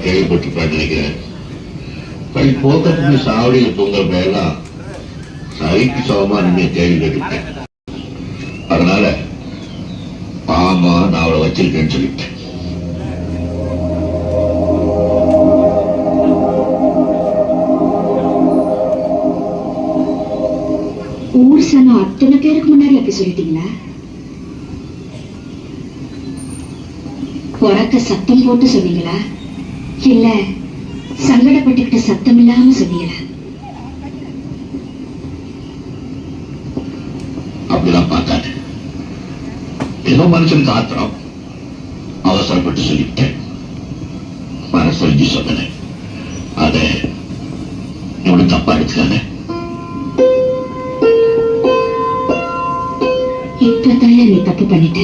கேள்விப்பட்டிருப்பான்னு நினைக்கிறேன். போக்கத்துக்கு சாவடியில் தூங்குறப்ப எல்லாம் சரிக்கு சமமா நீங்க கேள்வி கேட்டுட்டேன். அதனால ஆமா நான் அவளை வச்சிருக்கேன்னு சொல்லிட்டேன். ஊர் சனம் அத்தனை பேருக்கு முன்னாடி அப்படி சொல்லிட்டீங்களா? உறக்க சத்தம் போட்டு சொன்னீங்களா இல்ல சங்கடப்பட்டுக்கிட்டு சத்தம் இல்லாம சொன்னீங்களா? அப்படிதான் பார்த்தாரு. ஏதோ மனுஷனுக்கு ஆத்திரம், அவசரப்பட்டு சொல்லிவிட்டேன். மனசொலிஞ்சு சொன்னேன். அத இவனு தப்பா எடுத்துக்காங்க. இப்பதான் நீ தப்பு பண்ணிட்ட.